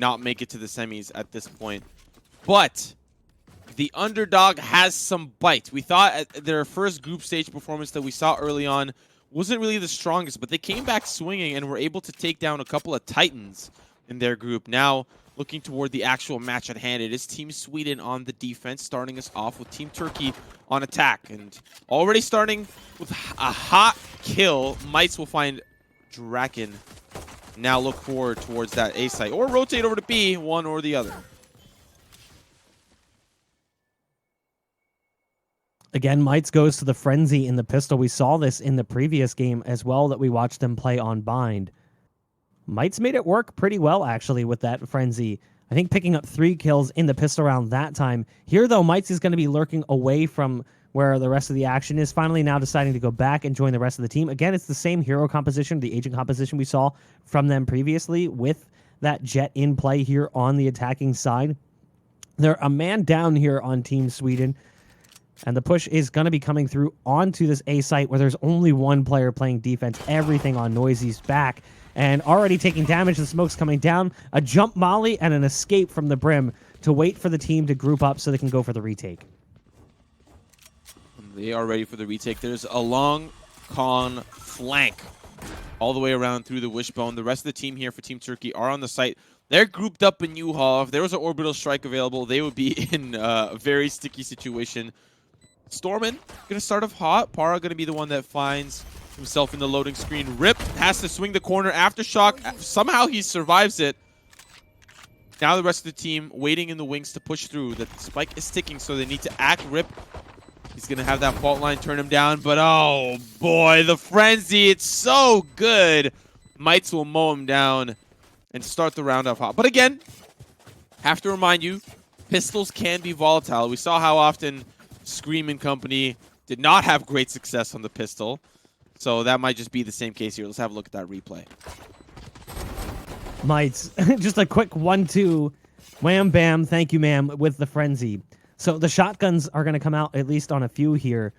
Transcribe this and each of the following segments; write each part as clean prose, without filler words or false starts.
not make it to the semis at this point. But the underdog has some bite. We thought at their first group stage performance that we saw early on wasn't really the strongest, but they came back swinging and were able to take down a couple of titans in their group. Now, looking toward the actual match at hand, it is Team Sweden on the defense, starting us off with Team Turkey on attack. And already starting with a hot kill, Mites will find Draken. Now look forward towards that A site, or rotate over to B, one or the other. Again, Mites goes to the Frenzy in the pistol. We saw this in the previous game as well that we watched them play on Bind. Mites made it work pretty well, actually, with that Frenzy. I think picking up 3 kills in the pistol round that time. Here, though, Mites is going to be lurking away from where the rest of the action is, finally now deciding to go back and join the rest of the team. Again, it's the same hero composition, the agent composition we saw from them previously, with that Jet in play here on the attacking side. They're a man down here on Team Sweden. And the push is going to be coming through onto this A site where there's only one player playing defense. Everything on Noizeeh's back. And already taking damage. The smoke's coming down. A jump molly and an escape from the brim to wait for the team to group up so they can go for the retake. They are ready for the retake. There's a long con flank all the way around through the wishbone. The rest of the team here for Team Turkey are on the site. They're grouped up in U-Haul. If there was an orbital strike available, they would be in a very sticky situation. Stormen going to start off hot. Paura going to be the one that finds himself in the loading screen. Rip has to swing the corner. Aftershock, somehow he survives it. Now the rest of the team waiting in the wings to push through. The spike is ticking, so they need to act. Rip, he's going to have that fault line turn him down. But oh boy, the frenzy, it's so good. Mites will mow him down and start the round off hot. But again, have to remind you, pistols can be volatile. We saw how often Scream and company did not have great success on the pistol. So that might just be the same case here. Let's have a look at that replay. Mites, just a quick 1-2. Wham, bam, thank you, ma'am, with the frenzy. So the shotguns are going to come out at least on a few here.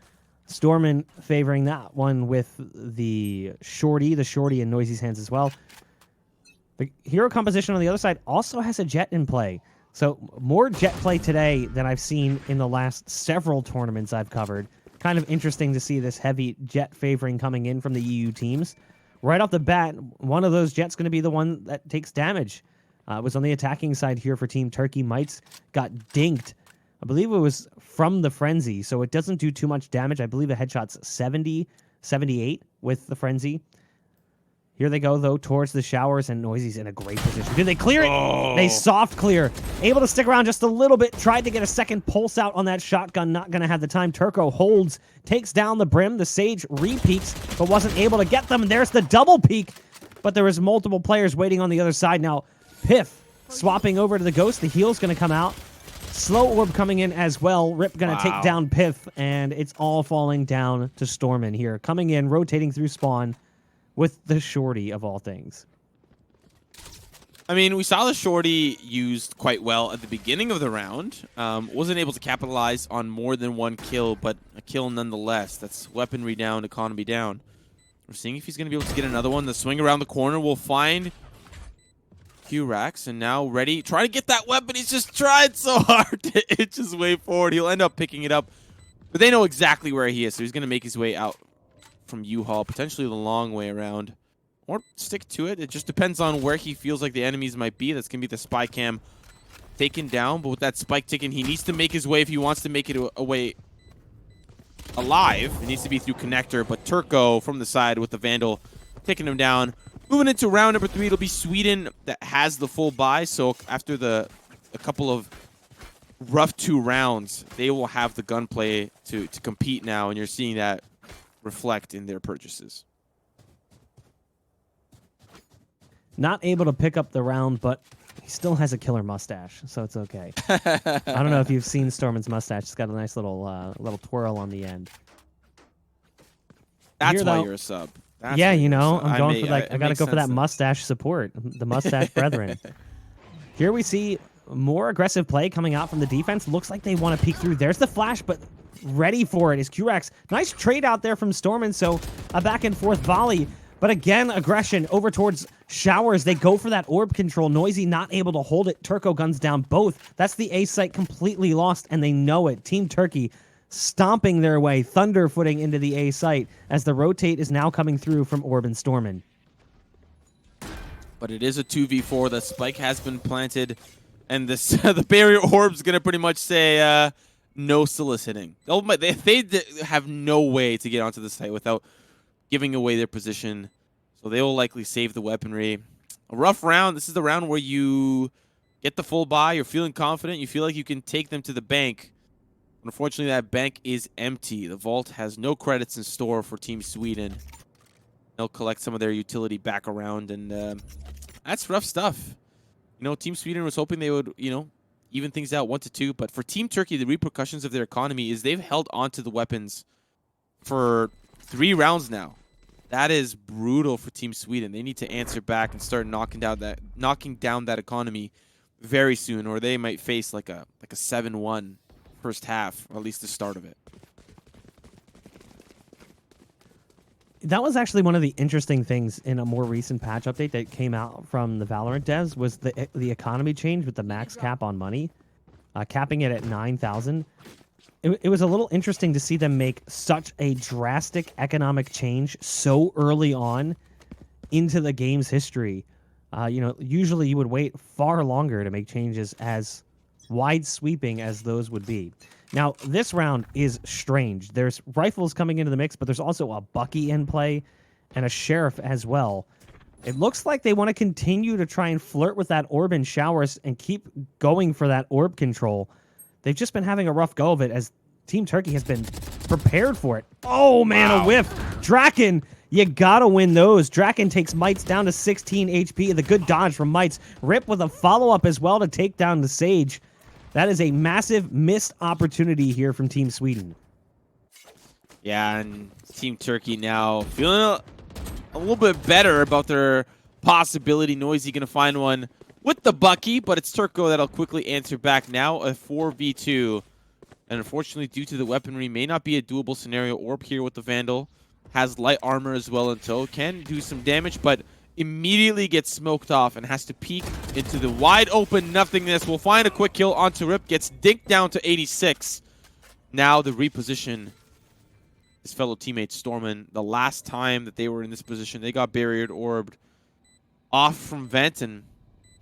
Stormen favoring that one with the shorty in Noizeeh's hands as well. The hero composition on the other side also has a Jet in play. So more Jet play today than I've seen in the last several tournaments I've covered. Kind of interesting to see this heavy Jet favoring coming in from the EU teams. Right off the bat, one of those Jets going to be the one that takes damage. It was on the attacking side here for Team Turkey. Mites got dinked. I believe it was from the Frenzy, so it doesn't do too much damage. I believe the headshot's 70, 78 with the Frenzy. Here they go, though, towards the showers, and Noizeeh's in a great position. Did they clear it? Oh. They soft clear. Able to stick around just a little bit. Tried to get a second pulse out on that shotgun. Not going to have the time. Turko holds, takes down the brim. The Sage re-peeks, but wasn't able to get them. There's the double peek, but there was multiple players waiting on the other side. Now, pyth swapping over to the Ghost. The heal's going to come out. Slow orb coming in as well. Rip going to take down pyth, and it's all falling down to Stormen here. Coming in, rotating through spawn with the shorty of all things. I mean, we saw the shorty used quite well at the beginning of the round. Wasn't able to capitalize on more than one kill, but a kill nonetheless. That's weaponry down, economy down. We're seeing if he's going to be able to get another one. The swing around the corner will find qRaxs, and now ready. Trying to get that weapon. He's just tried so hard to itch his way forward. He'll end up picking it up, but they know exactly where he is, so he's going to make his way out from U-Haul, potentially the long way around, or stick to it. It just depends on where he feels like the enemies might be. That's going to be the spy cam taken down, but with that spike ticking, he needs to make his way if he wants to make it away alive. It needs to be through connector, but Turko from the side with the Vandal taking him down. Moving into round number 3, it'll be Sweden that has the full buy, so after a couple of rough 2 rounds, they will have the gunplay to compete now, and you're seeing that reflect in their purchases. Not able to pick up the round, but he still has a killer mustache, so it's okay. I don't know if you've seen Stormen's mustache. It's got a nice little twirl on the end. That's why you're a sub. Yeah, you know, I'm going for like I gotta go for that mustache support, the mustache brethren. Here we see more aggressive play coming out from the defense. Looks like they want to peek through. There's the flash, but ready for it is qRaxs. Nice trade out there from Stormen, so a back and forth volley. But again, aggression over towards Showers. They go for that orb control. Noizeeh not able to hold it. Turko guns down both. That's the A site completely lost, and they know it. Team Turkey stomping their way, thunderfooting into the A site as the rotate is now coming through from Orb and Stormen. But it is a 2v4. The spike has been planted, and this the barrier orb's going to pretty much say no soliciting. They have no way to get onto the site without giving away their position, so they will likely save the weaponry. A rough round. This is the round where you get the full buy. You're feeling confident. You feel like you can take them to the bank. Unfortunately, that bank is empty. The vault has no credits in store for Team Sweden. They'll collect some of their utility back around, and that's rough stuff. You know, Team Sweden was hoping they would, you know, even things out 1-2, but for Team Turkey, the repercussions of their economy is they've held onto the weapons for 3 rounds now. That is brutal for Team Sweden. They need to answer back and start knocking down that economy very soon, or they might face like a 7-1 first half, or at least the start of it. That was actually one of the interesting things in a more recent patch update that came out from the Valorant devs was the economy change with the max cap on money, capping it at 9,000. It was a little interesting to see them make such a drastic economic change so early on into the game's history. You know, usually you would wait far longer to make changes as wide sweeping as those would be. Now, this round is strange. There's rifles coming into the mix, but there's also a Bucky in play and a Sheriff as well. It looks like they want to continue to try and flirt with that orb and Showers and keep going for that orb control. They've just been having a rough go of it as Team Turkey has been prepared for it. Oh, man, wow. A whiff. Draken, you gotta win those. Draken takes Mites down to 16 HP. The good dodge from Mites. Rip with a follow-up as well to take down the Sage. That is a massive missed opportunity here from Team Sweden. Yeah, and Team Turkey now feeling a little bit better about their possibility. Noizeeh going to find one with the Bucky, but it's Turko that'll quickly answer back now. A 4v2. And unfortunately, due to the weaponry, may not be a doable scenario. Orb here with the Vandal. Has light armor as well in tow. Can do some damage, but immediately gets smoked off and has to peek into the wide open nothingness. Will find a quick kill onto Rip. Gets dinked down to 86. Now the reposition his fellow teammate Stormen. The last time that they were in this position, they got barriered orbed off from vent and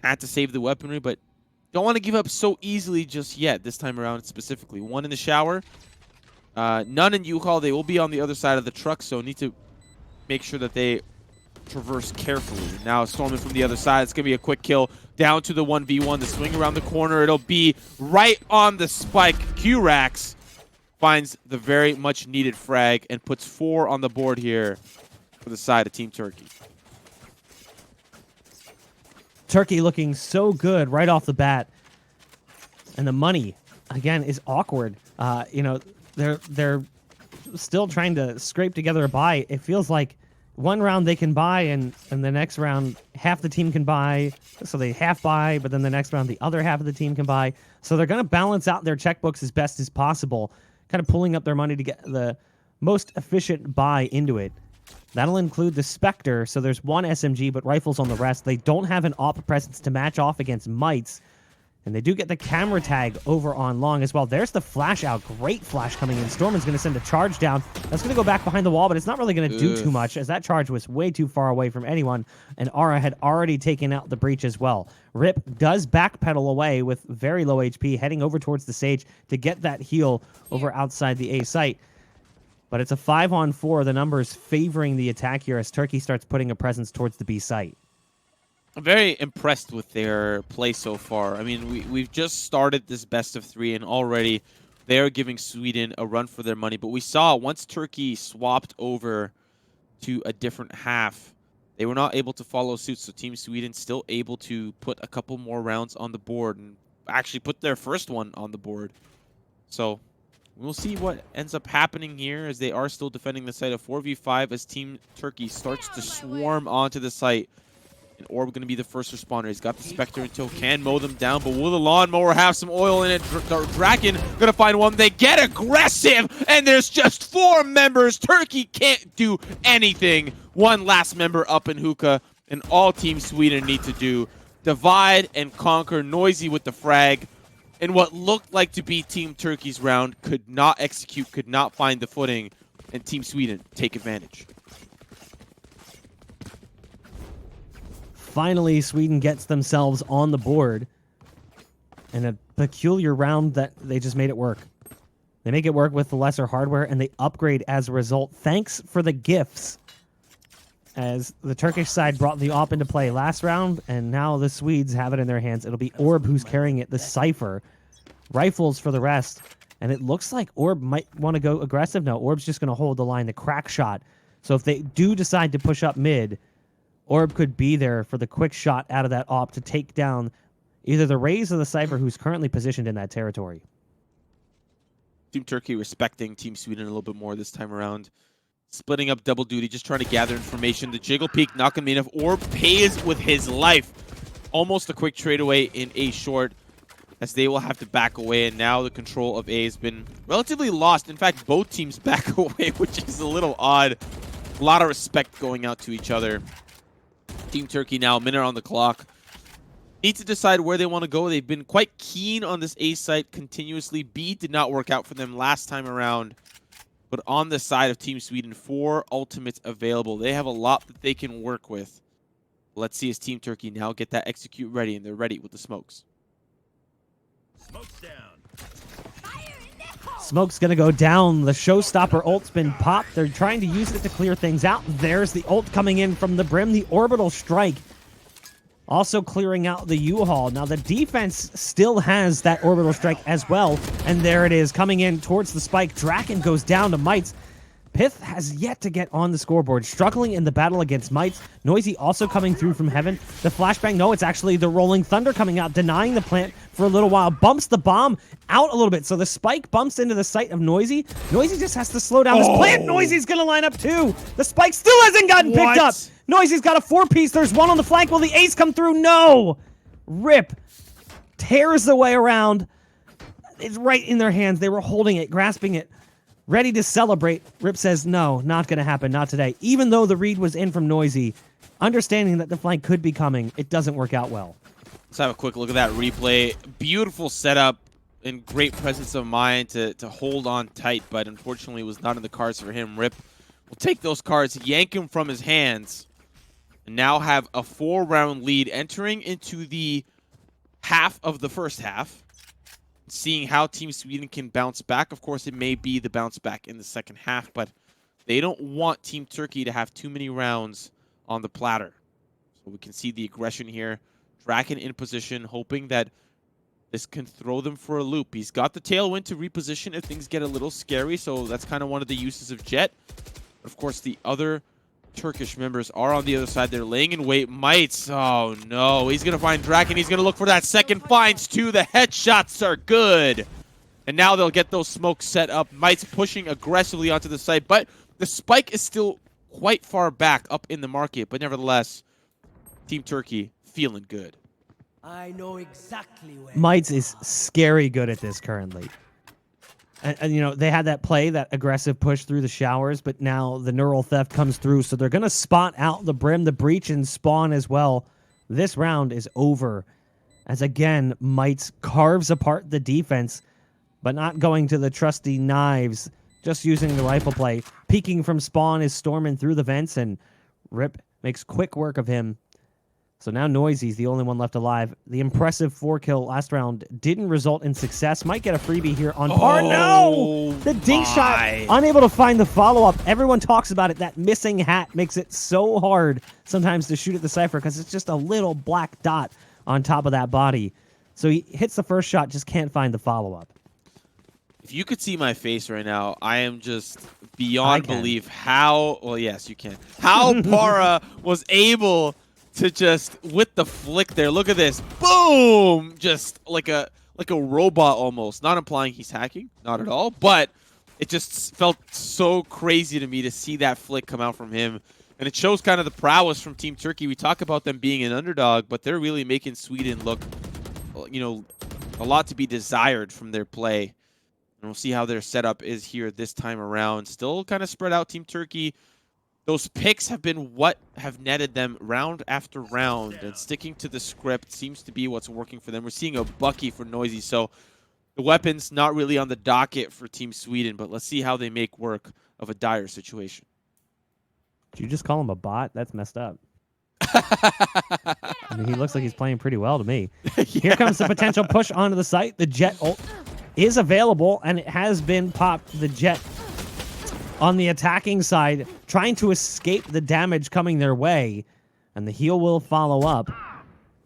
had to save the weaponry, but don't want to give up so easily just yet. This time around specifically. One in the shower. None in U-Haul. They will be on the other side of the truck, so need to make sure that they traverse carefully. Now Stormen from the other side. It's going to be a quick kill down to the 1v1. The swing around the corner. It'll be right on the spike. qRaxs finds the very much needed frag and puts 4 on the board here for the side of Team Turkey. Turkey looking so good right off the bat. And the money, again, is awkward. You know, they're still trying to scrape together a buy. It feels like one round they can buy, and the next round half the team can buy. So they half buy, but then the next round the other half of the team can buy. So they're going to balance out their checkbooks as best as possible, kind of pulling up their money to get the most efficient buy into it. That'll include the Spectre, so there's 1 SMG, but rifles on the rest. They don't have an AWP presence to match off against Mites, and they do get the camera tag over on Long as well. There's the flash out. Great flash coming in. Stormen's going to send a charge down. That's going to go back behind the wall, but it's not really going to do too much, as that charge was way too far away from anyone, and Aura had already taken out the breach as well. Rip does backpedal away with very low HP, heading over towards the Sage to get that heal over outside the A site. But it's a 5-on-4, the numbers favoring the attack here as Turkey starts putting a presence towards the B site. I'm very impressed with their play so far. I mean, we've just started this best of 3, and already they're giving Sweden a run for their money. But we saw once Turkey swapped over to a different half, they were not able to follow suit. So Team Sweden still able to put a couple more rounds on the board and actually put their first one on the board. So we'll see what ends up happening here, as they are still defending the site of 4v5 as Team Turkey starts to swarm onto the site And Orb going to be the first responder. He's got the Spectre until can mow them down, but will the lawnmower have some oil in it? Draken going to find one. They get aggressive, and there's just 4 members. Turkey can't do anything. One last member up in hookah, and all Team Sweden need to do: divide and conquer. Noizeeh with the frag. And what looked like to be Team Turkey's round could not execute, could not find the footing, and Team Sweden take advantage. Finally, Sweden gets themselves on the board in a peculiar round that they just made it work. They make it work with the lesser hardware, and they upgrade as a result. Thanks for the gifts, as the Turkish side brought the AWP into play last round, and now the Swedes have it in their hands. It'll be Orb who's carrying it, the Cypher. Rifles for the rest, and it looks like Orb might want to go aggressive. No, Orb's just going to hold the line, the crack shot. So if they do decide to push up mid, Orb could be there for the quick shot out of that AWP to take down either the Raze or the Cypher, who's currently positioned in that territory. Team Turkey respecting Team Sweden a little bit more this time around. Splitting up double duty, just trying to gather information. The Jiggle Peek not going to be enough. Orb pays with his life. Almost a quick trade away in A short, as they will have to back away, and now the control of A has been relatively lost. In fact, both teams back away, which is a little odd. A lot of respect going out to each other. Team Turkey now, a minute on the clock. Need to decide where they want to go. They've been quite keen on this A site continuously. B did not work out for them last time around. But on the side of Team Sweden, 4 ultimates available. They have a lot that they can work with. Let's see as Team Turkey now get that execute ready, and they're ready with the smokes. Smoke's down. Smoke's going to go down. The showstopper ult's been popped. They're trying to use it to clear things out. There's the ult coming in from the brim. The orbital strike also clearing out the U-Haul. Now the defense still has that orbital strike as well. And there it is coming in towards the spike. Draken goes down to Mites. pyth has yet to get on the scoreboard, struggling in the battle against Mites. Noizeeh also coming through from heaven. The flashbang, no, it's actually the Rolling Thunder coming out, denying the plant for a little while. Bumps the bomb out a little bit. So the spike bumps into the site of Noizeeh. Noizeeh just has to slow down this plant. Noizeeh's going to line up too. The spike still hasn't gotten picked up. Noizeeh's got a 4-piece. There's one on the flank. Will the ace come through? No. Rip tears the way around. It's right in their hands. They were holding it, grasping it, ready to celebrate. Rip says, no, not going to happen, not today. Even though the read was in from Noizeeh, understanding that the flank could be coming, it doesn't work out well. Let's have a quick look at that replay. Beautiful setup and great presence of mind to hold on tight, but unfortunately it was not in the cards for him. Rip will take those cards, yank him from his hands, and now have a 4-round lead entering into the half of the first half. Seeing how Team Sweden can bounce back. Of course, it may be the bounce back in the second half, but they don't want Team Turkey to have too many rounds on the platter. So we can see the aggression here. Draken in position, hoping that this can throw them for a loop. He's got the tailwind to reposition if things get a little scary, so that's kind of one of the uses of Jet. But of course, the other Turkish members are on the other side. They're laying in wait. Mites. Oh, no. He's going to find Draken. He's going to look for that second. Finds 2. The headshots are good. And now they'll get those smokes set up. Mites pushing aggressively onto the site. But the spike is still quite far back up in the market. But nevertheless, Team Turkey feeling good. I know exactly where. Mites is scary good at this currently. And, you know, they had that play, that aggressive push through the showers, but now the neural theft comes through. So they're going to spot out the brim, the breach, and spawn as well. This round is over. As again, Mites carves apart the defense, but not going to the trusty knives, just using the rifle play. Peeking from spawn is Stormen through the vents, and Rip makes quick work of him. So now Noizeeh's the only one left alive. The impressive 4-kill last round didn't result in success. Might get a freebie here on par. No! The dink shot, unable to find the follow-up. Everyone talks about it. That missing hat makes it so hard sometimes to shoot at the Cypher because it's just a little black dot on top of that body. So he hits the first shot, just can't find the follow-up. If you could see my face right now, I am just beyond belief how, well, yes, you can, how Paura was able to just, with the flick there, look at this, boom, just like a robot almost. Not implying he's hacking, not at all, but it just felt so crazy to me to see that flick come out from him And it shows kind of the prowess from Team Turkey. We talk about them being an underdog, but they're really making Sweden look, a lot to be desired from their play. And we'll see how their setup is here this time around. Still kind of spread out, Team Turkey. Those picks have been what have netted them round after round, and sticking to the script seems to be what's working for them. We're seeing a Bucky for Noizeeh, so the weapons not really on the docket for Team Sweden, but let's see how they make work of a dire situation. Did you just call him a bot? That's messed up. I mean, he looks like he's playing pretty well to me. Yeah. Here comes the potential push onto the site. The Jet ult is available, and it has been popped. The Jet on the attacking side, trying to escape the damage coming their way, and the heal will follow up.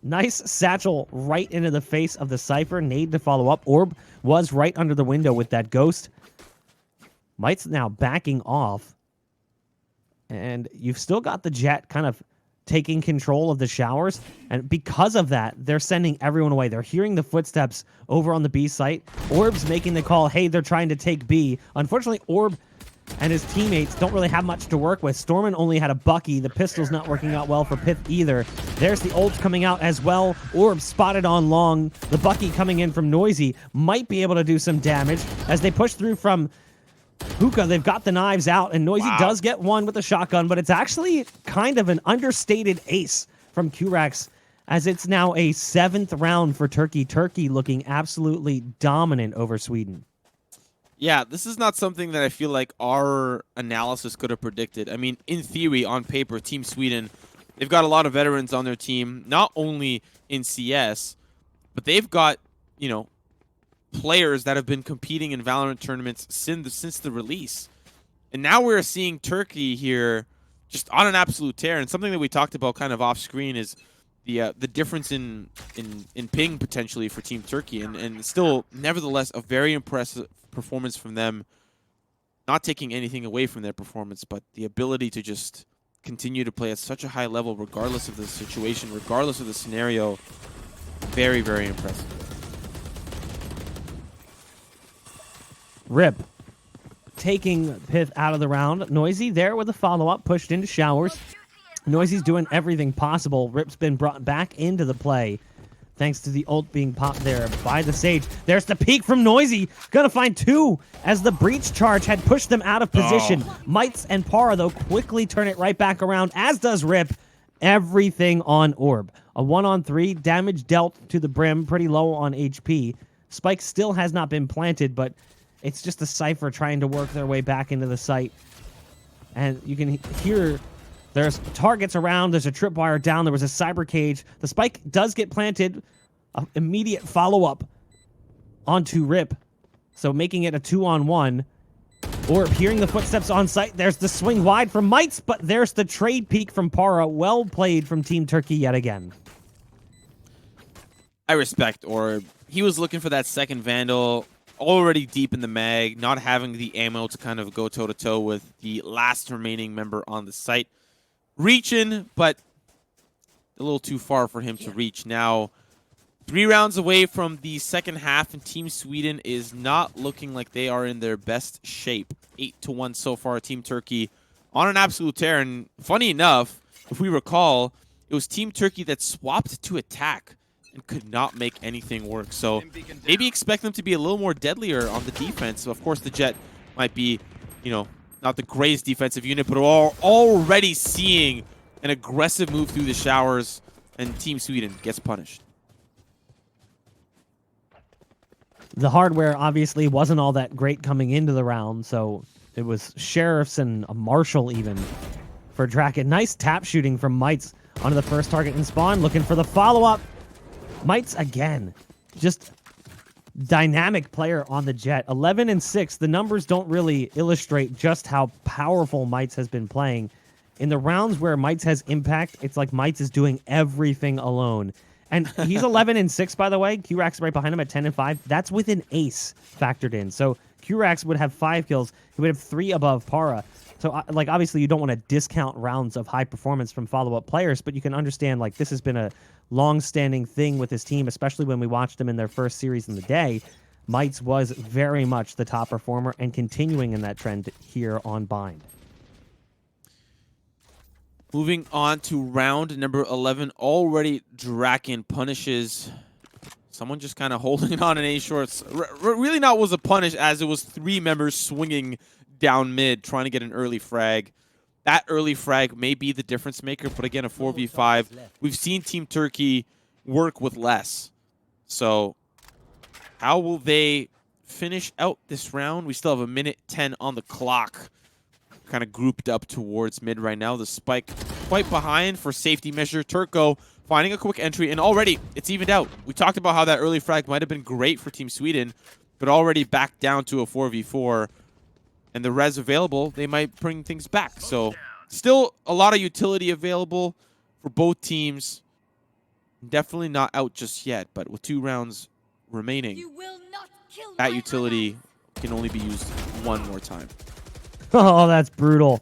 Nice satchel right into the face of the Cypher. Nade to follow up. Orb was right under the window with that ghost. Might's now backing off. And you've still got the Jet kind of taking control of the showers. And because of that, they're sending everyone away. They're hearing the footsteps over on the B site. Orb's making the call, hey, they're trying to take B. Unfortunately, Orb and his teammates don't really have much to work with. Stormen only had a Bucky. The pistol's not working out well for pyth either. There's the ult coming out as well. Orb spotted on long. The Bucky coming in from Noizeeh might be able to do some damage as they push through from Hookah. They've got the knives out, and Noizeeh does get one with a shotgun, but it's actually kind of an understated ace from qRaxs, as it's now a 7th round for Turkey. Turkey looking absolutely dominant over Sweden. Yeah, this is not something that I feel like our analysis could have predicted. I mean, in theory, on paper, Team Sweden, they've got a lot of veterans on their team, not only in CS, but they've got, players that have been competing in Valorant tournaments since the release. And now we're seeing Turkey here just on an absolute tear. And something that we talked about kind of off screen is the difference in ping potentially for Team Turkey. And still, nevertheless, a very impressive performance from them. Not taking anything away from their performance, but the ability to just continue to play at such a high level regardless of the situation, regardless of the scenario. Very, very impressive. Rip taking pyth out of the round. Noizeeh there with a follow-up, pushed into showers. Noizeeh's doing everything possible. Rip's been brought back into the play thanks to the ult being popped there by the Sage. There's the peek from Noizeeh. Gonna find 2 as the breach charge had pushed them out of position. Mites and Paura, though, quickly turn it right back around, as does Rip. Everything on Orb. A 1-on-3, damage dealt to the brim, pretty low on HP. Spike still has not been planted, but it's just a Cypher trying to work their way back into the site. And you can hear there's targets around. There's a tripwire down. There was a cyber cage. The spike does get planted. Immediate follow-up onto Rip. So making it a 2-on-1. Or hearing the footsteps on site. There's the swing wide from Mites, but there's the trade peek from Paura. Well played from Team Turkey yet again. I respect Orb. He was looking for that second Vandal, already deep in the mag, not having the ammo to kind of go toe-to-toe with the last remaining member on the site. Reaching, but a little too far for him to reach. Now, 3 rounds away from the second half, and Team Sweden is not looking like they are in their best shape. 8-1 so far, Team Turkey on an absolute tear. And funny enough, if we recall, it was Team Turkey that swapped to attack and could not make anything work. So maybe expect them to be a little more deadlier on the defense. So of course, the Jet might be, not the greatest defensive unit, but we're already seeing an aggressive move through the showers, and Team Sweden gets punished. The hardware obviously wasn't all that great coming into the round, so it was Sheriffs and a Marshal even for draken. Nice tap shooting from Mites onto the first target in spawn, looking for the follow-up. Mites again, just dynamic player on the Jet. 11-6. The numbers don't really illustrate just how powerful Mites has been playing. In the rounds where Mites has impact, it's like Mites is doing everything alone. And he's 11-6, by the way. qRaxs right behind him at 10-5. That's with an ace factored in. So qRaxs would have 5 kills. He would have 3 above Paura. So, obviously, you don't want to discount rounds of high performance from follow-up players, but you can understand, this has been a long-standing thing with his team, especially when we watched them in their first series in the day. Mites was very much the top performer and continuing in that trend here on Bind. Moving on to round number 11. Already Draken punishes someone just kind of holding it on in A shorts. Really not was a punish, as it was 3 members swinging down mid trying to get an early frag. That early frag may be the difference maker, but again, a 4v5. We've seen Team Turkey work with less. So how will they finish out this round? We still have a minute 10 on the clock. Kind of grouped up towards mid right now. The spike quite behind for safety measure. Turko finding a quick entry, and already it's evened out. We talked about how that early frag might have been great for Team Sweden, but already back down to a 4v4. And the res available, they might bring things back. So still a lot of utility available for both teams. Definitely not out just yet, but with 2 rounds remaining, that utility can only be used one more time. Oh, that's brutal.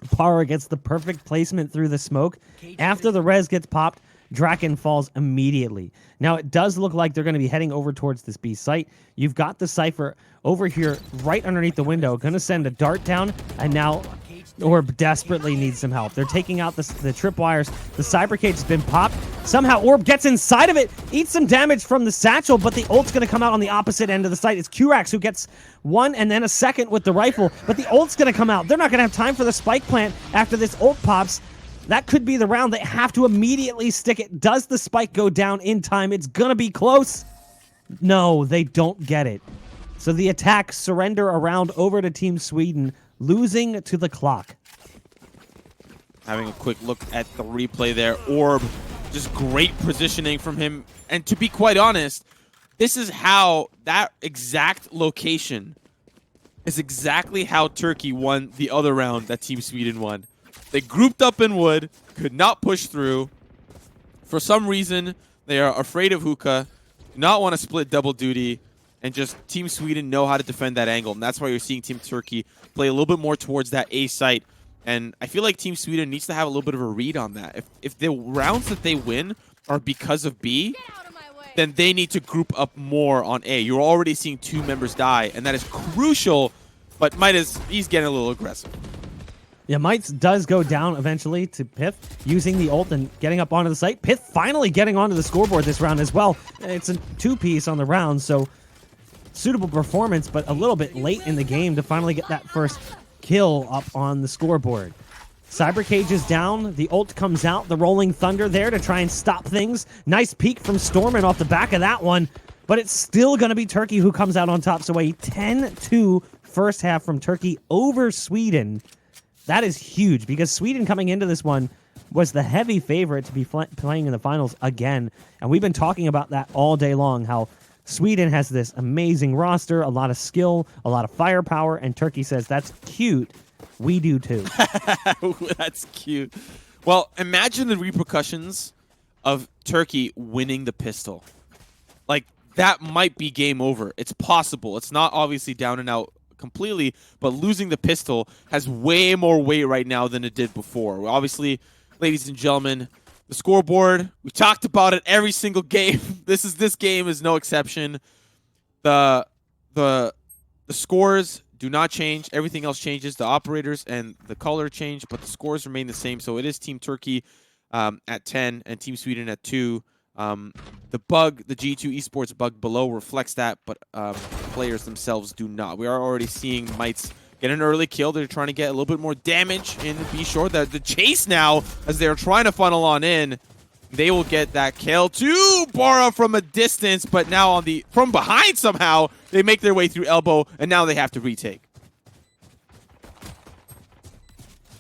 Paura gets the perfect placement through the smoke. After the res gets popped, Draken falls immediately. Now, it does look like they're going to be heading over towards this B site. You've got the Cypher over here right underneath the window, going to send a dart down, and now Orb desperately needs some help. They're taking out the tripwires. The cyber cage has been popped. Somehow Orb gets inside of it, eats some damage from the satchel, but the ult's going to come out on the opposite end of the site. It's qRaxs who gets 1 and then a second with the rifle, but the ult's going to come out. They're not going to have time for the spike plant after this ult pops. That could be the round. They have to immediately stick it. Does the spike go down in time? It's going to be close. No, they don't get it. So the attack surrender around over to Team Sweden, losing to the clock. Having a quick look at the replay there. Orb, just great positioning from him. And to be quite honest, this is how that exact location is exactly how Turkey won the other round that Team Sweden won. They grouped up in wood, could not push through. For some reason, they are afraid of hookah, do not want to split double duty, and just Team Sweden know how to defend that angle. And that's why you're seeing Team Turkey play a little bit more towards that A site. And I feel like Team Sweden needs to have a little bit of a read on that. If the rounds that they win are because of B, then they need to group up more on A. You're already seeing 2 members die, and that is crucial, but he's getting a little aggressive. Yeah, Mites does go down eventually to pyth, using the ult and getting up onto the site. pyth finally getting onto the scoreboard this round as well. It's a 2-piece on the round, so suitable performance, but a little bit late in the game to finally get that first kill up on the scoreboard. Cyber Cage is down. The ult comes out. The Rolling Thunder there to try and stop things. Nice peek from Stormen off the back of that one, but it's still going to be Turkey who comes out on top. So a 10-2 first half from Turkey over Sweden. That is huge because Sweden coming into this one was the heavy favorite to be playing in the finals again. And we've been talking about that all day long, how Sweden has this amazing roster, a lot of skill, a lot of firepower, and Turkey says, that's cute. We do too. That's cute. Well, imagine the repercussions of Turkey winning the pistol. Like, that might be game over. It's possible. It's not obviously down and out completely, but losing the pistol has way more weight right now than it did before. Obviously, ladies and gentlemen, the scoreboard, we talked about it every single game. This game is no exception. The scores do not change. Everything else changes. The operators and the color change, but the scores remain the same. So it is Team Turkey at 10 and Team Sweden at 2. The bug, the G2 Esports bug below reflects that, but players themselves do not. We are already seeing Mites get an early kill. They're trying to get a little bit more damage in Be Sure. The chase now, as they're trying to funnel on in, they will get that kill to Paura from a distance, but now from behind somehow, they make their way through elbow, and now they have to retake.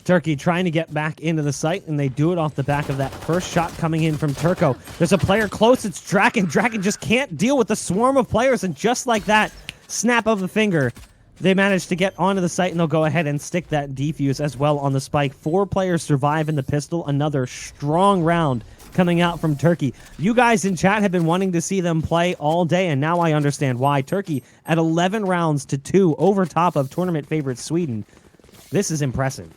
Turkey trying to get back into the site, and they do it off the back of that first shot coming in from Turko. There's a player close. It's Draken. Draken just can't deal with the swarm of players, and just like that, snap of the finger, they manage to get onto the site, and they'll go ahead and stick that defuse as well on the spike. 4 players survive in the pistol. Another strong round coming out from Turkey. You guys in chat have been wanting to see them play all day, and now I understand why. Turkey at 11 rounds to 2 over top of tournament favorite Sweden. This is impressive.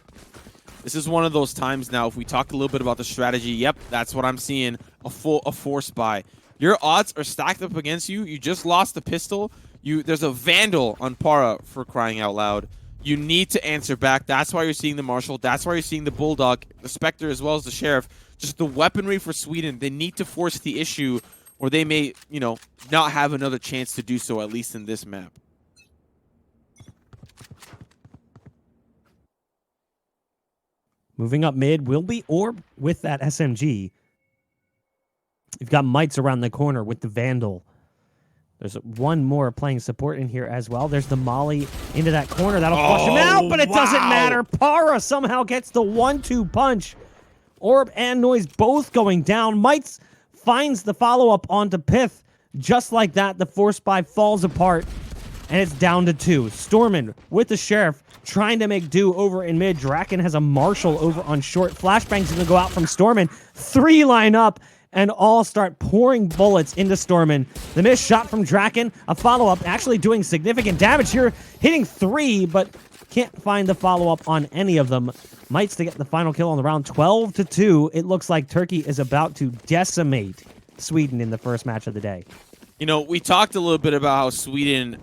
This is one of those times now, if we talk a little bit about the strategy, yep, that's what I'm seeing, a force buy. Your odds are stacked up against you. You just lost the pistol. There's a Vandal on Paura, for crying out loud. You need to answer back. That's why you're seeing the Marshal. That's why you're seeing the Bulldog, the Spectre, as well as the Sheriff. Just the weaponry for Sweden. They need to force the issue, or they may, you know, not have another chance to do so, at least in this map. Moving up mid will be Orb with that SMG. You've got Mites around the corner with the Vandal. There's one more playing support in here as well. There's the Molly into that corner. That'll flush him out, but it doesn't matter. Paura somehow gets the 1-2 punch. Orb and Noizeeh both going down. Mites finds the follow-up onto pyth. Just like that, the force buy falls apart, and it's down to 2. Stormen with the Sheriff trying to make do over in mid. Draken has a Marshal over on short. Flashbang's going to go out from Stormen. 3 line up, and all start pouring bullets into Stormen. The missed shot from Draken, a follow-up, actually doing significant damage here, hitting 3, but can't find the follow-up on any of them. Mites to get the final kill on the round. 12-2. It looks like Turkey is about to decimate Sweden in the first match of the day. You know, we talked a little bit about how Sweden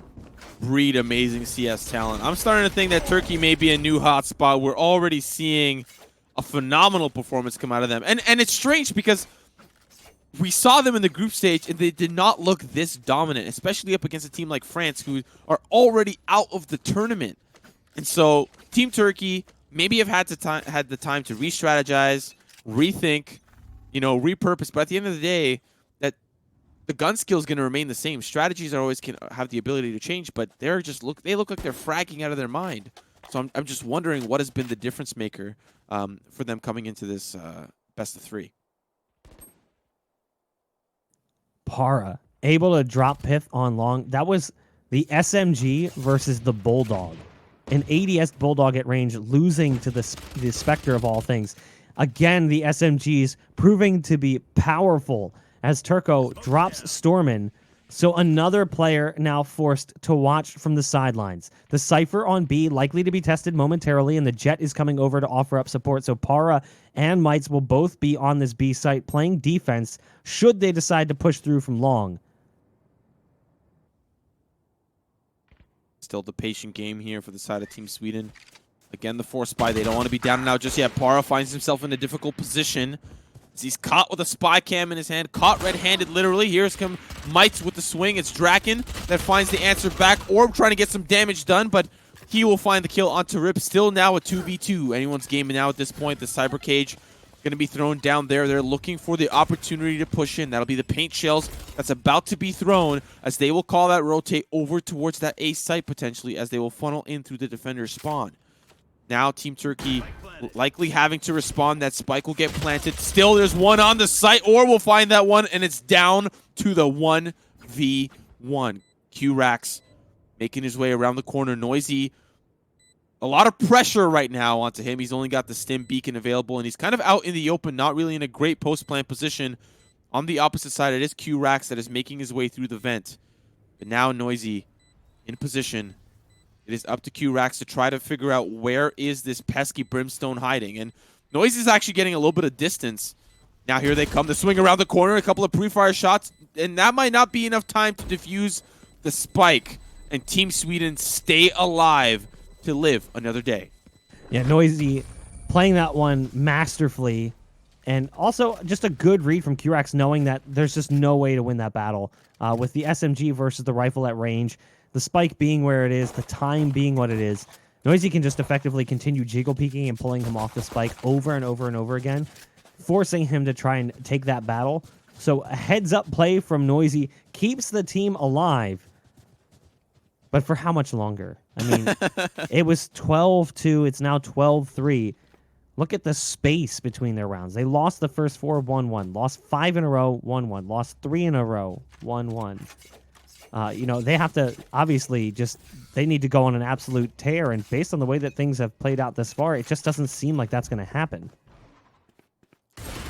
breed amazing CS talent. I'm starting to think that Turkey may be a new hotspot. We're already seeing a phenomenal performance come out of them. And it's strange because we saw them in the group stage and they did not look this dominant, especially up against a team like France who are already out of the tournament. And so Team Turkey maybe have had the time to re-strategize, rethink, you know, repurpose. But at the end of the day, that the gun skill is going to remain the same. Strategies are always can have the ability to change, but they look like they're fragging out of their mind. So I'm just wondering what has been the difference maker for them coming into this best of 3. Paura able to drop pyth on long. That was the SMG versus the Bulldog. An ADS Bulldog at range losing to the Spectre of all things. Again, the SMGs proving to be powerful as Turko drops Stormen. So another player now forced to watch from the sidelines. The Cypher on B likely to be tested momentarily, and the Jet is coming over to offer up support. So Paura and Mites will both be on this B site playing defense should they decide to push through from long. Still the patient game here for the side of Team Sweden. Again, the force spy. They don't want to be down and out just yet. Paura finds himself in a difficult position as he's caught with a spy cam in his hand. Caught red-handed, literally. Here's come Mites with the swing. It's Draken that finds the answer back. Orb trying to get some damage done, but he will find the kill onto Rip. Still now a 2v2. Anyone's game now at this point. The Cyber Cage going to be thrown down there. They're looking for the opportunity to push in. That'll be the paint shells that's about to be thrown as they will call that rotate over towards that A site potentially as they will funnel in through the defender's spawn. Now Team Turkey likely having to respond. That spike will get planted. Still, there's one on the site, or we'll find that one, and it's down to the 1v1. qRaxs making his way around the corner. Noizeeh, a lot of pressure right now onto him. He's only got the stim beacon available, and he's kind of out in the open, not really in a great post-plant position. On the opposite side, it is qRaxs that is making his way through the vent. But now Noizeeh in position. It is up to qRaxs to try to figure out where is this pesky Brimstone hiding. And Noizeeh is actually getting a little bit of distance. Now here they come. The swing around the corner, a couple of pre-fire shots, and that might not be enough time to defuse the spike. And Team Sweden stay alive to live another day. Yeah, Noizeeh playing that one masterfully. And also just a good read from qRaxs knowing that there's just no way to win that battle. With the SMG versus the rifle at range, the spike being where it is, the time being what it is, Noizeeh can just effectively continue jiggle peeking and pulling him off the spike over and over and over again, forcing him to try and take that battle. So a heads-up play from Noizeeh keeps the team alive. But for how much longer? I mean, it was 12-2. It's now 12-3. Look at the space between their rounds. They lost the first 4 1-1. Lost 5 in a row, 1-1. Lost 3 in a row, 1-1. You know, they have to, obviously, they need to go on an absolute tear. And based on the way that things have played out this far, it just doesn't seem like that's going to happen.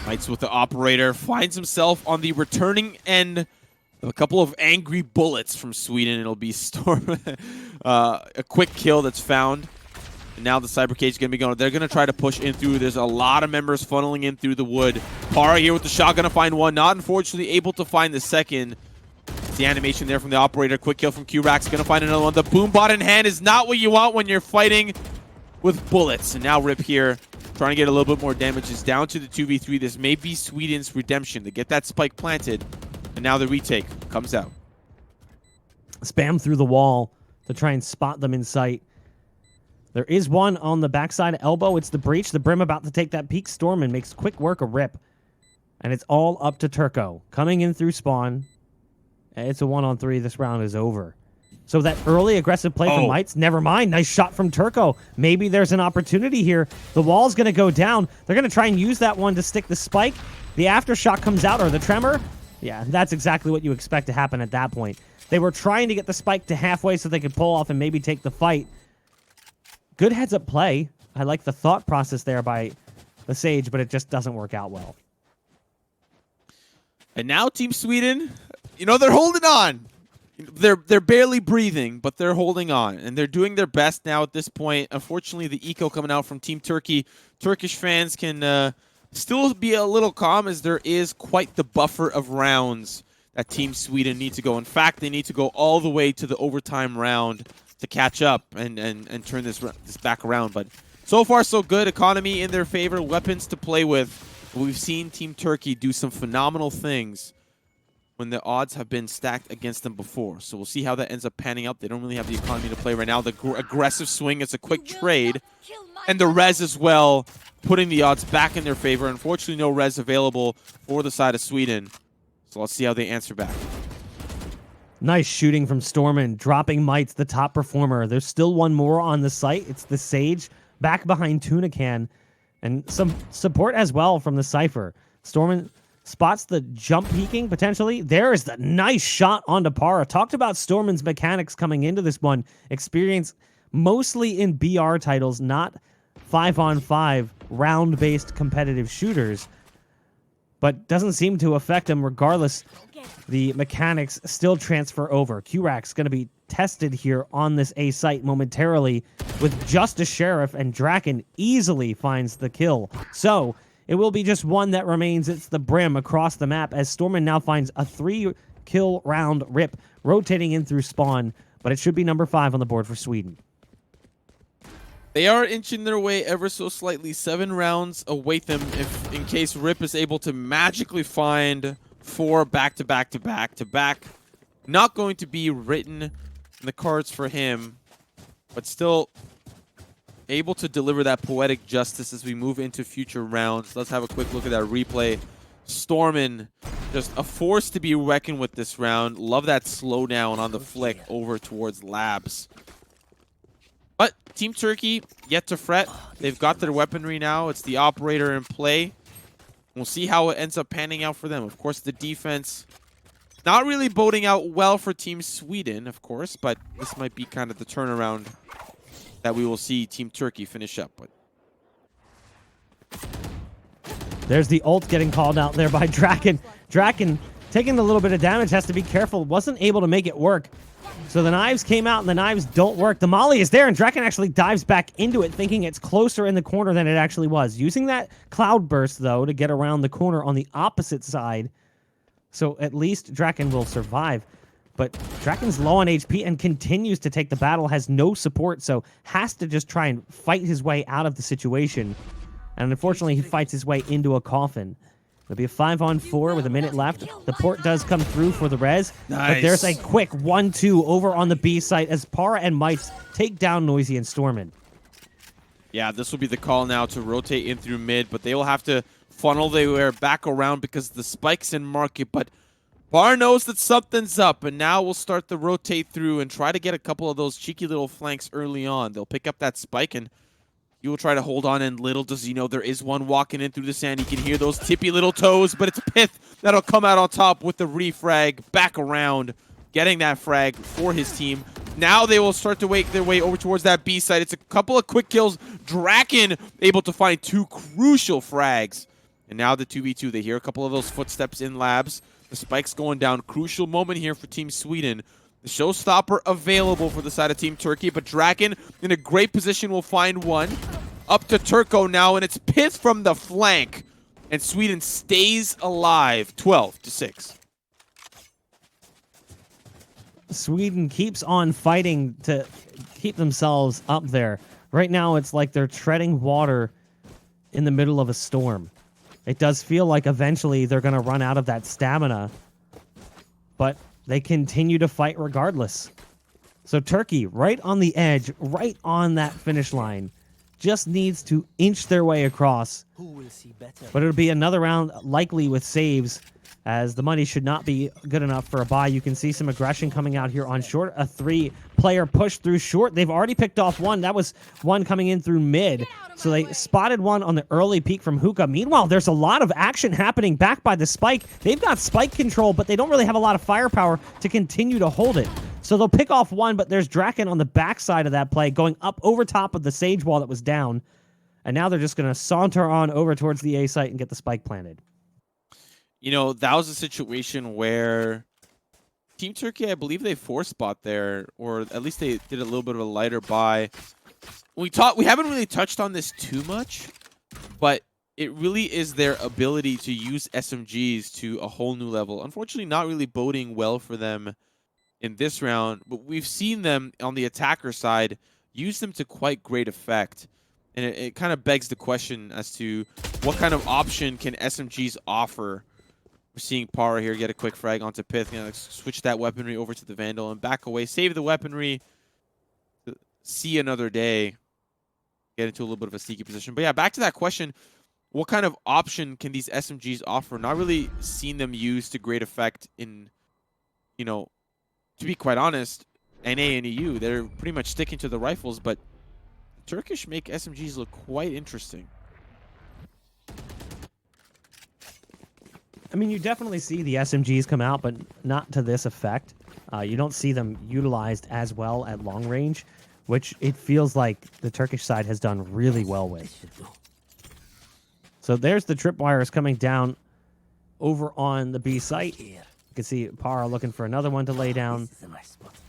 Mites with the operator. Finds himself on the returning end. A couple of angry bullets from Sweden. It'll be Storm. A quick kill that's found. And now the Cyber Cage is going to be going. They're going to try to push in through. There's a lot of members funneling in through the wood. Paura here with the shotgun to find one. Not unfortunately able to find the second. Gets the animation there from the operator. Quick kill from qRaxs. Gonna find another one. The boom bot in hand is not what you want when you're fighting with bullets. And now Rip here trying to get a little bit more damage. Is down to the 2v3. This may be Sweden's redemption. They get that spike planted, and now the retake comes out. Spam through the wall to try and spot them in sight. There is one on the backside elbow. It's the breach. The Brim about to take that peek. Stormen makes quick work of Rip. And it's all up to Turko. Coming in through spawn. It's a 1-on-3. This round is over. So that early aggressive play from Mites, never mind. Nice shot from Turko. Maybe there's an opportunity here. The wall's going to go down. They're going to try and use that one to stick the spike. The aftershock comes out, or the tremor. Yeah, that's exactly what you expect to happen at that point. They were trying to get the spike to halfway so they could pull off and maybe take the fight. Good heads-up play. I like the thought process there by the Sage, but it just doesn't work out well. And now Team Sweden, you know, they're holding on. They're barely breathing, but they're holding on. And they're doing their best now at this point. Unfortunately, the eco coming out from Team Turkey. Turkish fans can still be a little calm as there is quite the buffer of rounds that Team Sweden need to go. In fact, they need to go all the way to the overtime round to catch up and turn this back around. But so far, so good. Economy in their favor. Weapons to play with. We've seen Team Turkey do some phenomenal things when the odds have been stacked against them before. So we'll see how that ends up panning out. They don't really have the economy to play right now. The aggressive swing is a quick trade. And the res as well, putting the odds back in their favor. Unfortunately, no res available for the side of Sweden. So let's see how they answer back. Nice shooting from Stormen, dropping Mites, the top performer. There's still one more on the site. It's the Sage, back behind Tunican, and some support as well from the Cypher. Stormen spots the jump peeking, potentially. There is the nice shot onto Paura. Talked about Stormen's mechanics coming into this one. Experience mostly in BR titles, not 5-on-5 round-based competitive shooters. But doesn't seem to affect him regardless. The mechanics still transfer over. qRaxs going to be tested here on this A site momentarily with just a Sheriff, and draken easily finds the kill. So it will be just one that remains. It's the Brim across the map as Stormen now finds a 3-kill round Rip rotating in through spawn, but it should be number 5 on the board for Sweden. They are inching their way ever so slightly. 7 rounds await them if in case Rip is able to magically find 4 back-to-back-to-back-to-back. Not going to be written in the cards for him, but still able to deliver that poetic justice as we move into future rounds. Let's have a quick look at that replay. Stormen, just a force to be reckoned with this round. Love that slowdown on the flick over towards Labs. But Team Turkey, yet to fret. They've got their weaponry now. It's the operator in play. We'll see how it ends up panning out for them. Of course, the defense not really boding out well for Team Sweden, of course, but this might be kind of the turnaround that we will see Team Turkey finish up with. There's the ult getting called out there by draken. Draken taking a little bit of damage, has to be careful. Wasn't able to make it work. So the knives came out, and the knives don't work. The molly is there, and draken actually dives back into it, thinking it's closer in the corner than it actually was. Using that cloud burst, though, to get around the corner on the opposite side. So at least draken will survive. But draken's low on HP and continues to take the battle, has no support, so has to just try and fight his way out of the situation. And unfortunately, he fights his way into a coffin. It'll be a 5-on-4 with a minute left. The port does come through for the res. Nice. But there's a quick 1-2 over on the B site as Paura and Mites take down Noizeeh and Stormen. Yeah, this will be the call now to rotate in through mid, but they will have to funnel their back around because the spike's in market. But Bar knows that something's up, and now we'll start to rotate through and try to get a couple of those cheeky little flanks early on. They'll pick up that spike, and you will try to hold on, and little does he know there is one walking in through the sand. You can hear those tippy little toes, but it's pyth that'll come out on top with the refrag back around, getting that frag for his team. Now they will start to make their way over towards that B side. It's a couple of quick kills. Draken able to find 2 crucial frags. And now the 2v2. They hear a couple of those footsteps in Labs. The spike's going down. Crucial moment here for Team Sweden. The showstopper available for the side of Team Turkey, but draken in a great position will find one. Up to Turko now, and it's pyth from the flank. And Sweden stays alive, 12-6. Sweden keeps on fighting to keep themselves up there. Right now, it's like they're treading water in the middle of a storm. It does feel like eventually they're going to run out of that stamina, but they continue to fight regardless. So Turkey, right on the edge, right on that finish line, just needs to inch their way across. Who will see better? But it'll be another round likely with saves, as the money should not be good enough for a buy. You can see some aggression coming out here on short. A 3-player push through short. They've already picked off one. That was one coming in through mid. So they spotted one on the early peek from Hookah. Meanwhile, there's a lot of action happening back by the spike. They've got spike control, but they don't really have a lot of firepower to continue to hold it. So they'll pick off one, but there's Draken on the backside of that play, going up over top of the Sage wall that was down. And now they're just going to saunter on over towards the A site and get the spike planted. You know, that was a situation where Team Turkey, I believe they force spot there, or at least they did a little bit of a lighter buy. We haven't really touched on this too much, but it really is their ability to use SMGs to a whole new level. Unfortunately, not really boding well for them in this round, but we've seen them on the attacker side use them to quite great effect. And it kind of begs the question as to what kind of option can SMGs offer. We're seeing Paura here get a quick frag onto pyth. You know, switch that weaponry over to the Vandal and back away. Save the weaponry. See another day. Get into a little bit of a sneaky position. But yeah, back to that question. What kind of option can these SMGs offer? Not really seen them used to great effect in, you know, to be quite honest, NA and EU. They're pretty much sticking to the rifles, but Turkish make SMGs look quite interesting. I mean, you definitely see the SMGs come out, but not to this effect. You don't see them utilized as well at long range, which it feels like the Turkish side has done really well with. So there's the tripwires coming down over on the B site. You can see Paura looking for another one to lay down.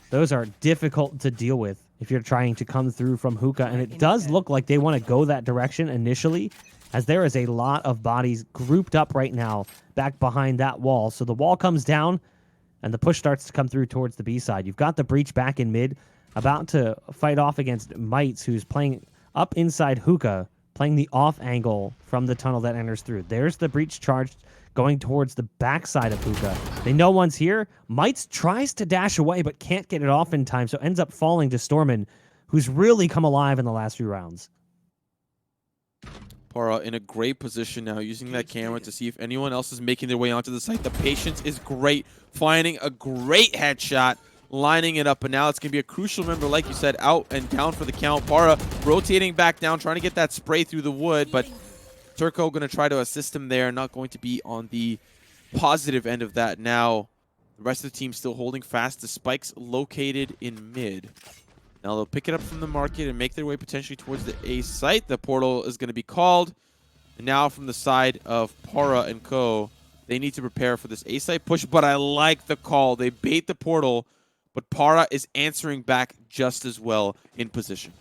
Those are difficult to deal with if you're trying to come through from Hookah, and it does look like they want to go that direction initially, as there is a lot of bodies grouped up right now back behind that wall. So the wall comes down, and the push starts to come through towards the B side. You've got the breach back in mid, about to fight off against Mites, who's playing up inside Hookah, playing the off angle from the tunnel that enters through. There's the breach charged going towards the backside of Hookah. They know one's here. Mites tries to dash away, but can't get it off in time, so ends up falling to Stormen, who's really come alive in the last few rounds. Paura in a great position now, using that camera to see if anyone else is making their way onto the site. The patience is great, finding a great headshot, lining it up, and now it's going to be a crucial member, like you said, out and down for the count. Paura rotating back down, trying to get that spray through the wood, but Turko going to try to assist him there, not going to be on the positive end of that. Now, the rest of the team still holding fast. The spike's located in mid. Now they'll pick it up from the market and make their way potentially towards the A site. The portal is going to be called. And now from the side of Paura and co, they need to prepare for this A site push, but I like the call. They bait the portal, but Paura is answering back just as well in position.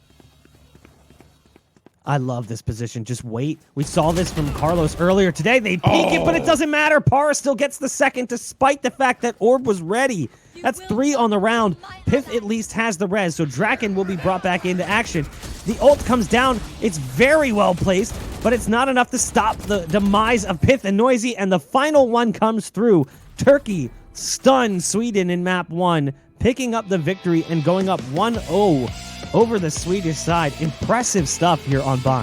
I love this position. Just wait. We saw this from Carlos earlier today. They peek it, but it doesn't matter. Paura still gets the second despite the fact that Orb was ready. That's 3 on the round. pyth at least has the res, so Draken will be brought back into action. The ult comes down. It's very well placed, but it's not enough to stop the demise of pyth and Noizeeh, and the final one comes through. Turkey stunned Sweden in map 1, picking up the victory and going up 1-0 over the Swedish side. Impressive stuff here on Bond.